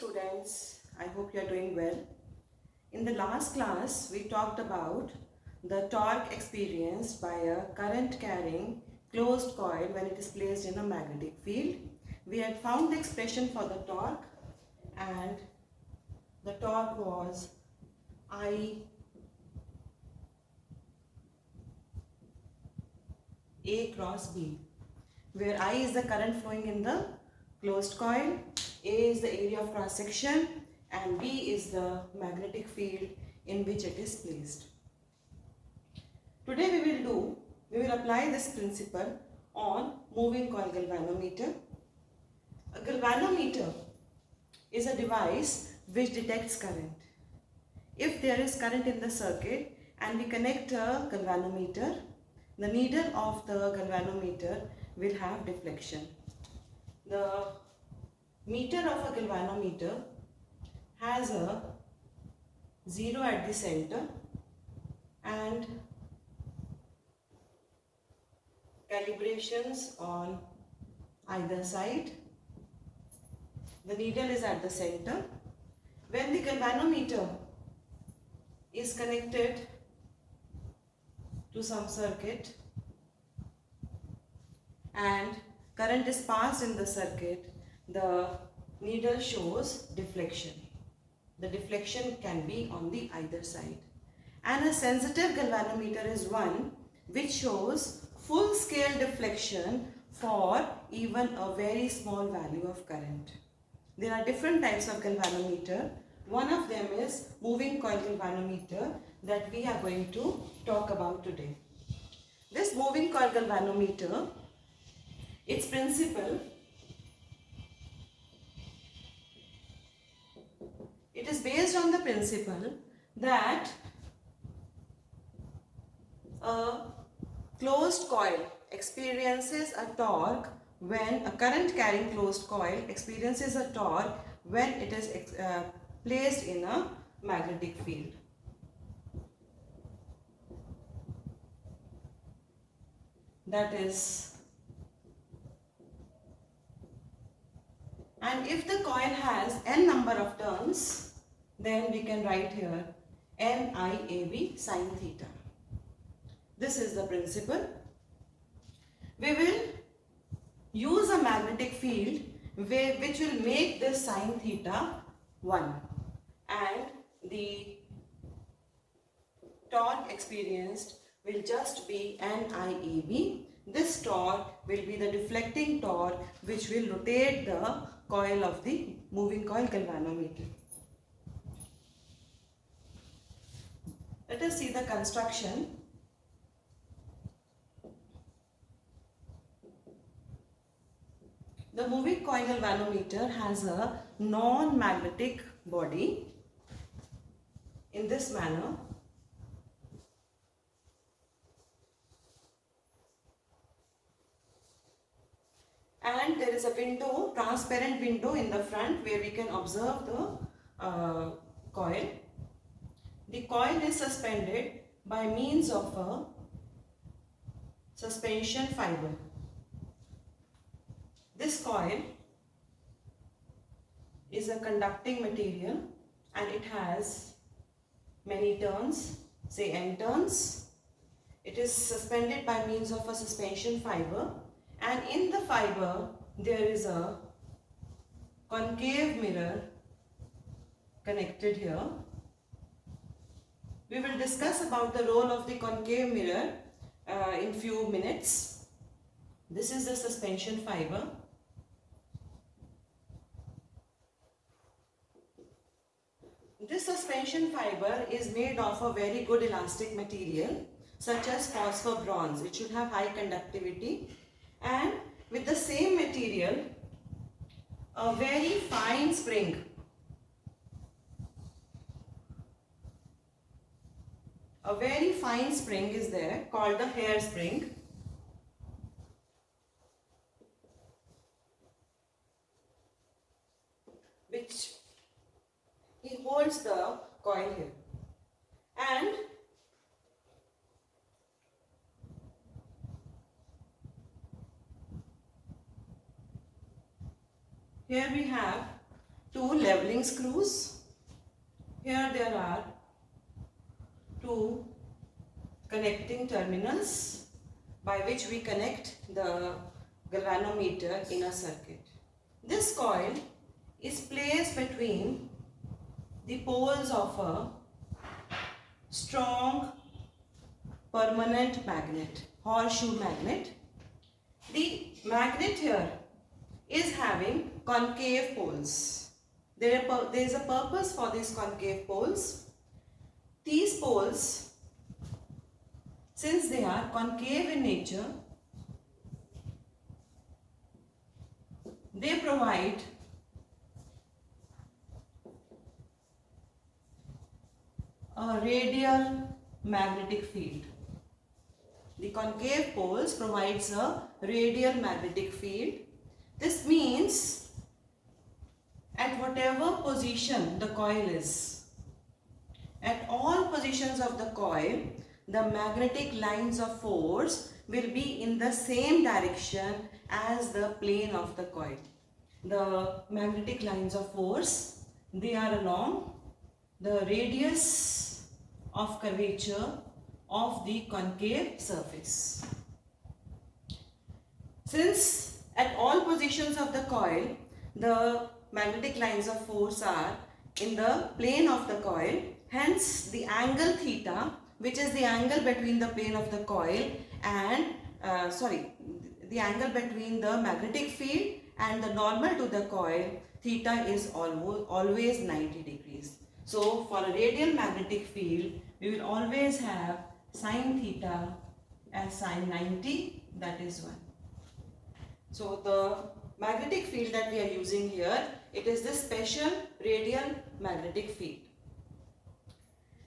Students, I hope you are doing well. In the last class, we talked about the torque experienced by a current carrying closed coil when it is placed in a magnetic field. We had found the expression for the torque, and the torque was I A cross B, where I is the current flowing in the closed coil, A is the area of cross section, and B is the magnetic field in which it is placed. Today we will apply this principle on moving coil galvanometer. A galvanometer is a device which detects current. If there is current in the circuit and we connect a galvanometer, the needle of the galvanometer will have deflection. The meter of a galvanometer has a 0 at the center and calibrations on either side. The needle is at the center. When the galvanometer is connected to some circuit and current is passed in the circuit, the needle shows deflection. The deflection can be on the either side. And a sensitive galvanometer is one which shows full scale deflection for even a very small value of current. There are different types of galvanometer. One of them is moving coil galvanometer that we are going to talk about today. This moving coil galvanometer, its principle, it is based on the principle that a closed coil experiences a torque when a current carrying closed coil experiences a torque when it is placed in a magnetic field. That is, and if the coil has n number of turns, then we can write here NIAB sin theta. This is the principle. We will use a magnetic field which will make this sin theta 1, and the torque experienced will just be NIAB. This torque will be the deflecting torque which will rotate the coil of the moving coil galvanometer. Let us see the construction. The moving coil galvanometer has a non-magnetic body in this manner. And there is a window, transparent window in the front where we can observe the coil. The coil is suspended by means of a suspension fiber. This coil is a conducting material and it has many turns, say n turns. It is suspended by means of a suspension fiber, and in the fiber there is a concave mirror connected here. We will discuss about the role of the concave mirror in few minutes. This is the suspension fiber. This suspension fiber is made of a very good elastic material such as phosphor bronze. It should have high conductivity, and with the same material a very fine spring, is there called the hairspring, which he holds the coil here, and here we have two leveling ring screws. Here there are two connecting terminals by which we connect the galvanometer in a circuit. This coil is placed between the poles of a strong permanent magnet, horseshoe magnet. The magnet here is having concave poles. There is a purpose for these concave poles. These poles, since they are concave in nature, they provide a radial magnetic field. The concave poles provides a radial magnetic field. This means at whatever position the coil is, at all positions of the coil, the magnetic lines of force will be in the same direction as the plane of the coil. The magnetic lines of force, they are along the radius of curvature of the concave surface. Since at all positions of the coil, the magnetic lines of force are in the plane of the coil, hence the angle theta, which is the angle between the plane of the coil and the angle between the magnetic field and the normal to the coil, theta is always 90 degrees. So for a radial magnetic field, we will always have sine theta as sine 90, that is 1. So the magnetic field that we are using here, it is this special radial magnetic field.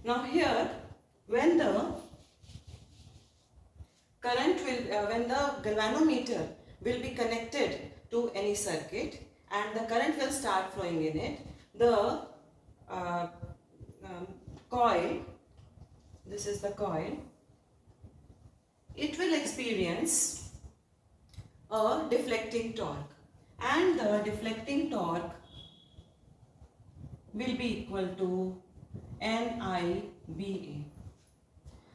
Now here, when the galvanometer will be connected to any circuit and the current will start flowing in it, the coil, this is the coil, it will experience a deflecting torque, and the deflecting torque will be equal to NIBA.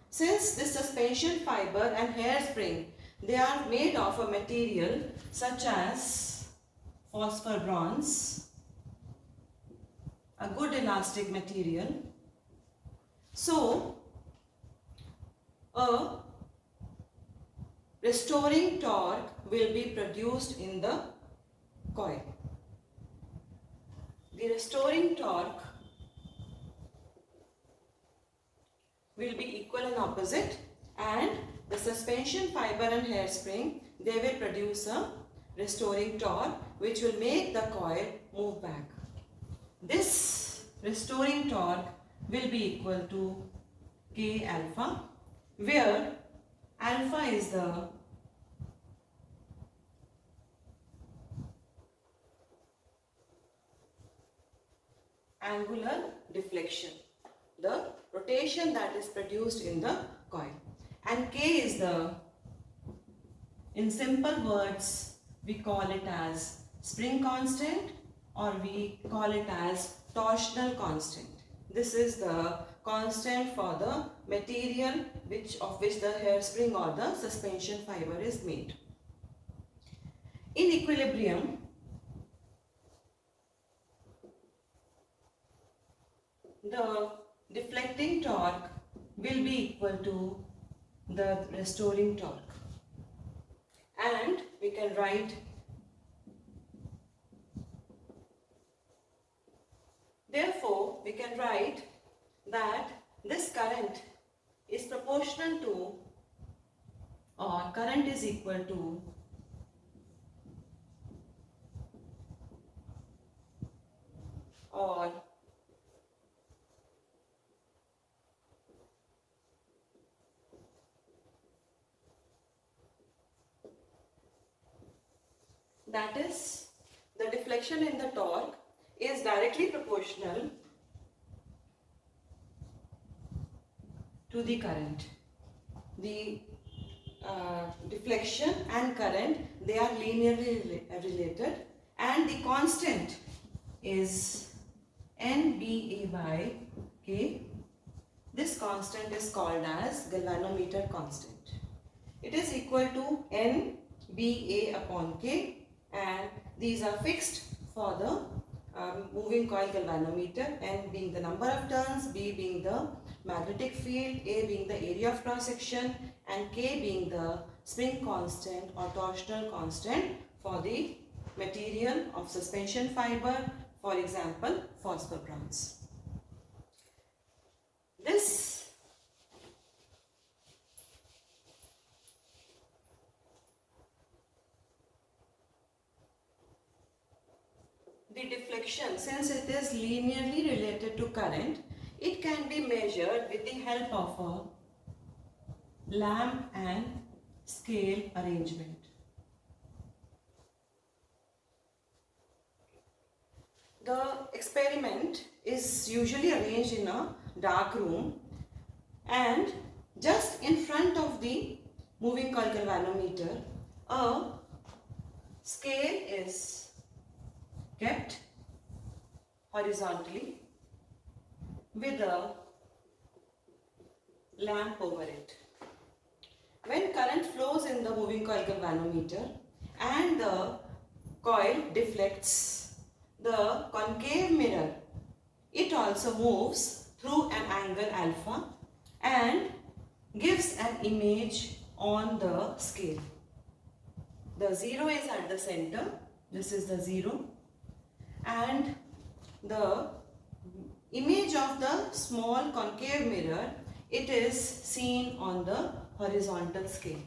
Since this suspension fiber and hairspring, they are made of a material such as phosphor bronze, a good elastic material, so a restoring torque will be produced in the coil. The restoring torque will be equal and opposite, and the suspension fiber and hairspring, they will produce a restoring torque which will make the coil move back. This restoring torque will be equal to K alpha, where alpha is the angular deflection, the rotation that is produced in the coil, and K is the, in simple words, we call it as spring constant or we call it as torsional constant. This is the constant for the material of which the hairspring or the suspension fiber is made. In equilibrium, the deflecting torque will be equal to the restoring torque, and we can write that this current is proportional to, or current is equal to, or that is, the deflection in the torque is directly proportional to the current. The deflection and current, they are linearly related, and the constant is NBA by K. This constant is called as galvanometer constant. It is equal to NBA upon K, and these are fixed for the moving coil galvanometer, N being the number of turns, B being the magnetic field, A being the area of cross section, and K being the spring constant or torsional constant for the material of suspension fiber, for example phosphor bronze. The deflection, since it is linearly related to current, it can be measured with the help of a lamp and scale arrangement. The experiment is usually arranged in a dark room, and just in front of the moving coil galvanometer, a scale is kept horizontally with a lamp over it. When current flows in the moving coil galvanometer and the coil deflects, the concave mirror, it also moves through an angle alpha and gives an image on the scale. The 0 is at the center, this is the 0, and the image of the small concave mirror, it is seen on the horizontal scale.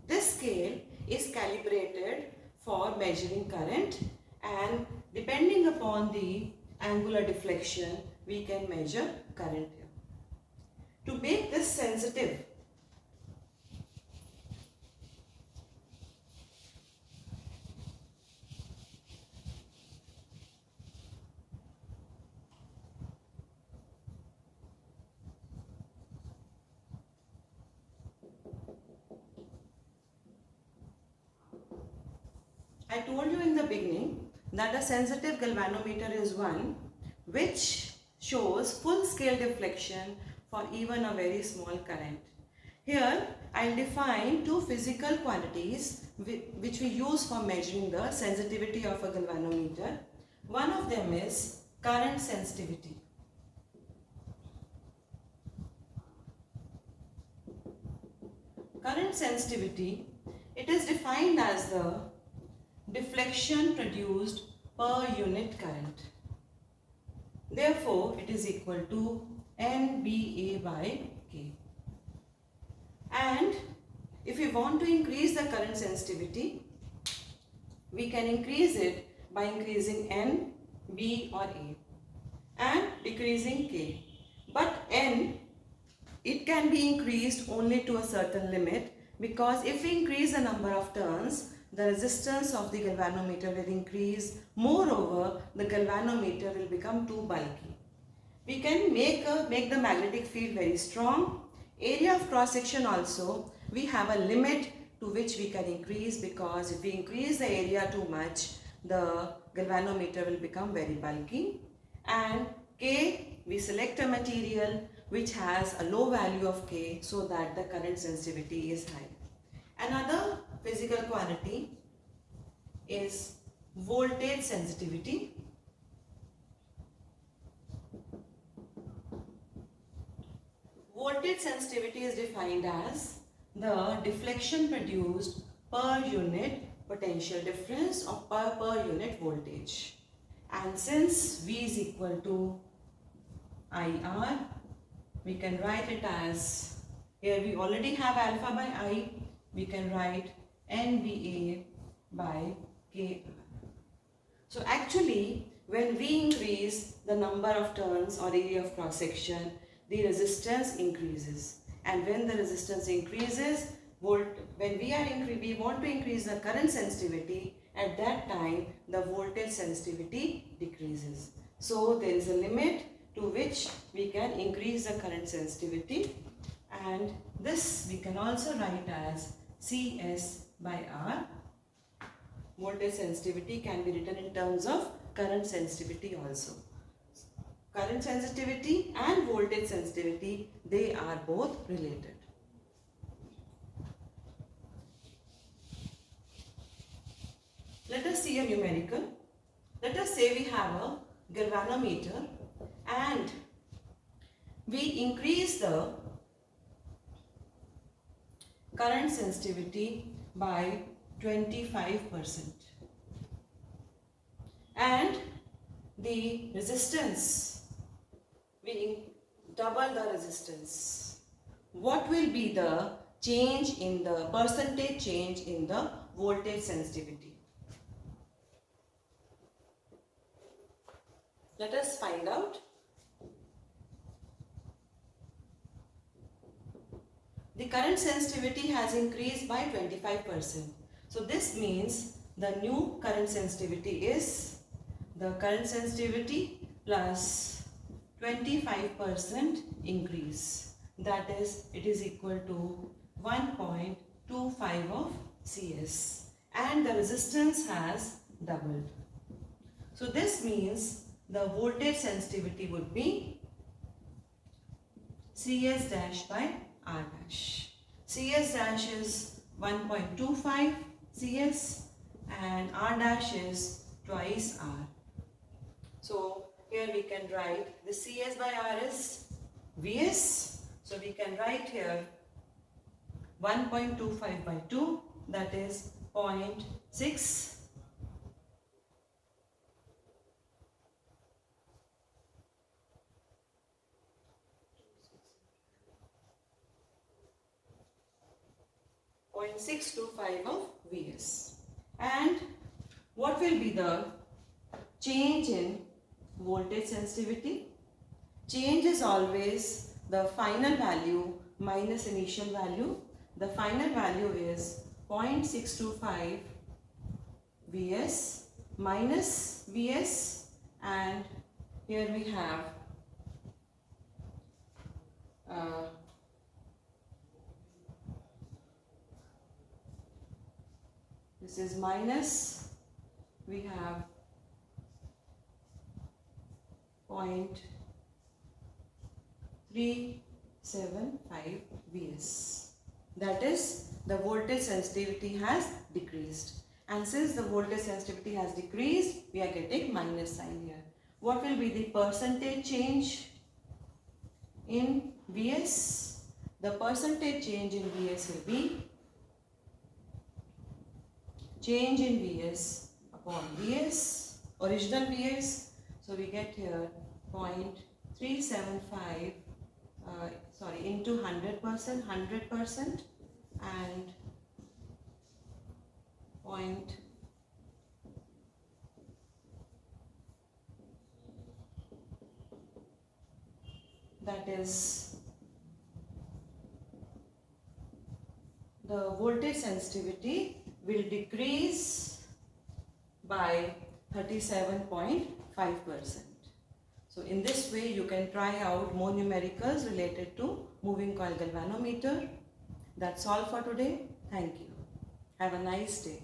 This scale is calibrated for measuring current, and depending upon the angular deflection, we can measure current here. To make this sensitive, I told you in the beginning that a sensitive galvanometer is one which shows full scale deflection for even a very small current. Here I will define two physical quantities which we use for measuring the sensitivity of a galvanometer. One of them is current sensitivity. Current sensitivity, it is defined as the deflection produced per unit current. Therefore, it is equal to NBA by K. And if we want to increase the current sensitivity, we can increase it by increasing N, B or A and decreasing K. But N, it can be increased only to a certain limit, because if we increase the number of turns, the resistance of the galvanometer will increase. Moreover, the galvanometer will become too bulky. We can make the magnetic field very strong. Area of cross section also, we have a limit to which we can increase, because if we increase the area too much, the galvanometer will become very bulky. And K, we select a material which has a low value of K so that the current sensitivity is high. Another physical quantity is voltage sensitivity. Voltage sensitivity is defined as the deflection produced per unit potential difference or per unit voltage. And since V is equal to IR, we can write it as, here we already have alpha by I, we can write NBA by KR. So actually, when we increase the number of turns or area of cross section, the resistance increases. And when the resistance increases, when we want to increase the current sensitivity, at that time the voltage sensitivity decreases. So there is a limit to which we can increase the current sensitivity, and this we can also write as CS by R. Voltage sensitivity can be written in terms of current sensitivity also. current sensitivity and voltage sensitivity, they are both related. Let us see a numerical. Let us say we have a galvanometer and we increase the current sensitivity by 25% and the resistance, we double the resistance. What will be the change in the percentage change in the voltage sensitivity? Let us find out. The current sensitivity has increased by 25%. So this means the new current sensitivity is the current sensitivity plus 25% increase. That is, it is equal to 1.25 of CS and the resistance has doubled. So this means the voltage sensitivity would be CS dash by R dash. CS dash is 1.25 CS and R dash is twice R. So here we can write the CS by R is Vs. So we can write here 1.25 by 2, that is 0.6. 0.625 of Vs. And what will be the change in voltage sensitivity? Change is always the final value minus initial value. The final value is 0.625 Vs minus Vs, and here we have this is minus, we have 0.375 Vs. That is, the voltage sensitivity has decreased. And since the voltage sensitivity has decreased, we are getting minus sign here. What will be the percentage change in Vs? The percentage change in Vs will be change in Vs upon Vs, original Vs. So we get here 0.375 into 100%, and that is the voltage sensitivity will decrease by 37.5%. So in this way you can try out more numericals related to moving coil galvanometer. That's all for today. Thank you. Have a nice day.